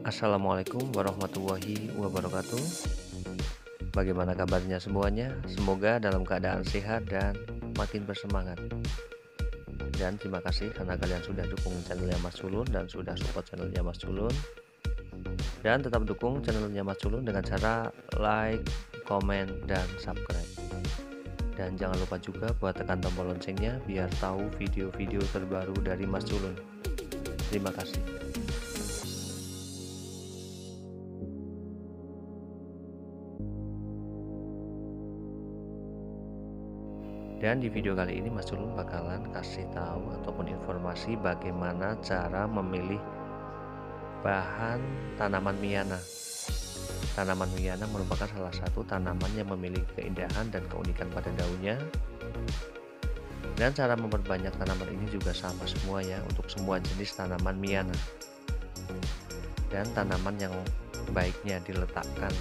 Assalamualaikum warahmatullahi wabarakatuh. Bagaimana kabarnya semuanya? Semoga dalam keadaan sehat dan makin bersemangat. Dan terima kasih karena kalian sudah dukung channelnya Mas Culun dan sudah support channelnya Mas Culun. Dan tetap dukung channelnya Mas Culun dengan cara like, komen, dan subscribe. Dan jangan lupa juga buat tekan tombol loncengnya biar tahu video-video terbaru dari Mas Culun. Terima kasih. Dan di video kali ini Mas Culun bakalan kasih tahu ataupun informasi bagaimana cara memilih bahan tanaman Miana. Tanaman Miana merupakan salah satu tanaman yang memiliki keindahan dan keunikan pada daunnya. Dan cara memperbanyak tanaman ini juga sama semua ya untuk semua jenis tanaman Miana. Dan tanaman yang baiknya diletakkan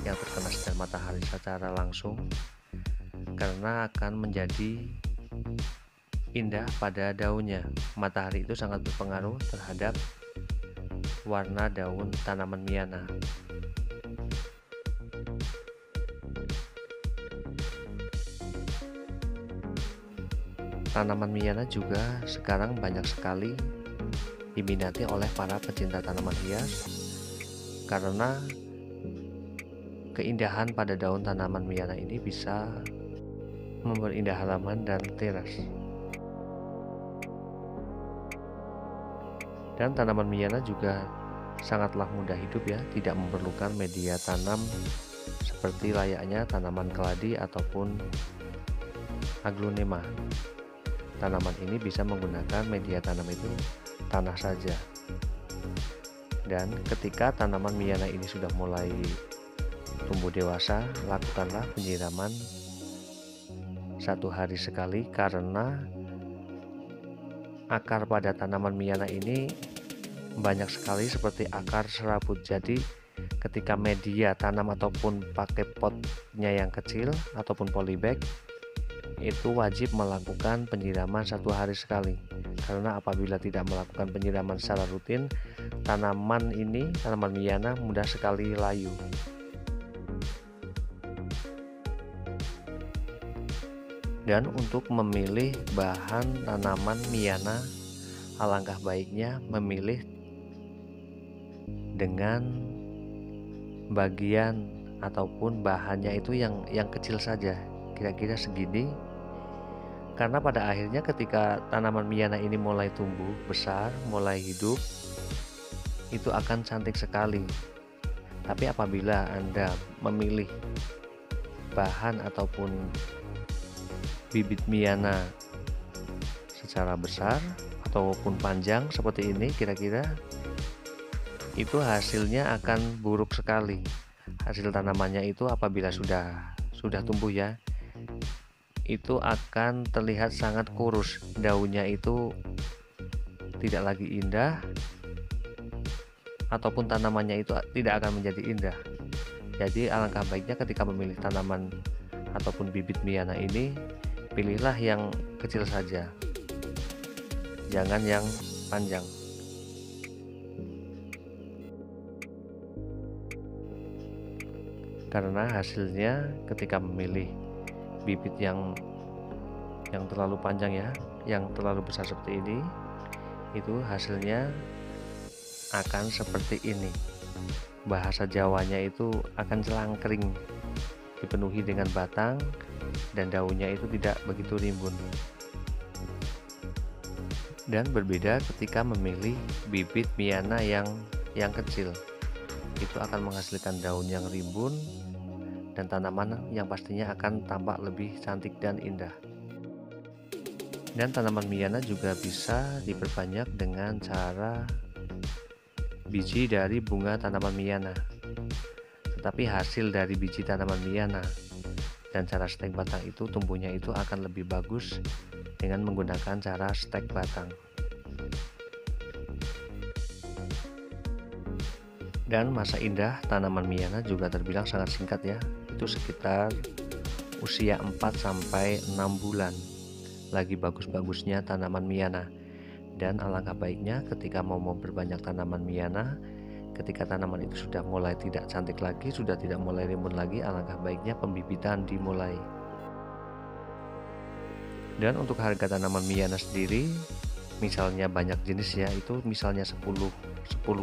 yang terkena sinar matahari secara langsung karena akan menjadi indah pada daunnya. Matahari itu sangat berpengaruh terhadap warna daun tanaman Miana. Tanaman Miana juga sekarang banyak sekali diminati oleh para pecinta tanaman hias karena keindahan pada daun tanaman Miana ini bisa memperindah halaman dan teras. Dan tanaman Miana juga sangatlah mudah hidup ya, tidak memerlukan media tanam seperti layaknya tanaman keladi ataupun aglonema. Tanaman ini bisa menggunakan media tanam itu tanah saja. Dan ketika tanaman Miana ini sudah mulai tumbuh dewasa, lakukanlah penyiraman 1 hari sekali karena akar pada tanaman Miana ini banyak sekali seperti akar serabut. Jadi ketika media tanam ataupun pakai potnya yang kecil ataupun polybag itu wajib melakukan penyiraman 1 hari sekali, karena apabila tidak melakukan penyiraman secara rutin, tanaman Miana mudah sekali layu. Dan untuk memilih bahan tanaman Miana, alangkah baiknya memilih dengan bagian ataupun bahannya itu yang kecil saja, kira-kira segini. Karena pada akhirnya ketika tanaman Miana ini mulai tumbuh besar, mulai hidup, itu akan cantik sekali. Tapi apabila Anda memilih bahan ataupun bibit Miana secara besar ataupun panjang seperti ini, kira-kira itu hasilnya akan buruk sekali. Hasil tanamannya itu apabila sudah tumbuh ya, itu akan terlihat sangat kurus, daunnya itu tidak lagi indah ataupun tanamannya itu tidak akan menjadi indah. Jadi alangkah baiknya ketika memilih tanaman ataupun bibit Miana ini, pilihlah yang kecil saja, jangan yang panjang. Karena hasilnya ketika memilih bibit yang terlalu panjang ya, yang terlalu besar seperti ini, itu hasilnya akan seperti ini. Bahasa Jawanya itu akan celangkring, dipenuhi dengan batang dan daunnya itu tidak begitu rimbun. Dan berbeda ketika memilih bibit Miana yang kecil, itu akan menghasilkan daun yang rimbun dan tanaman yang pastinya akan tampak lebih cantik dan indah. Dan tanaman Miana juga bisa diperbanyak dengan cara biji dari bunga tanaman Miana. Tetapi hasil dari biji tanaman Miana dan cara stek batang itu tumbuhnya itu akan lebih bagus dengan menggunakan cara stek batang. Dan masa indah tanaman Miana juga terbilang sangat singkat ya, itu sekitar usia 4-6 bulan lagi bagus-bagusnya tanaman Miana. Dan alangkah baiknya ketika mau memperbanyak tanaman Miana, ketika tanaman itu sudah mulai tidak cantik lagi, sudah tidak mulai rimbun lagi, alangkah baiknya pembibitan dimulai. Dan untuk harga tanaman Miyana sendiri, misalnya banyak jenis ya, itu misalnya 10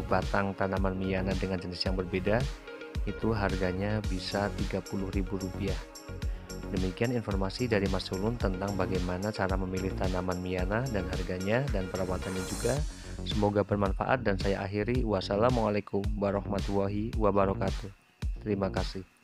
batang tanaman Miyana dengan jenis yang berbeda, itu harganya bisa Rp30.000. Demikian informasi dari Mas Sulun tentang bagaimana cara memilih tanaman Miyana dan harganya dan perawatannya juga. Semoga bermanfaat dan saya akhiri. Wassalamualaikum warahmatullahi wabarakatuh. Terima kasih.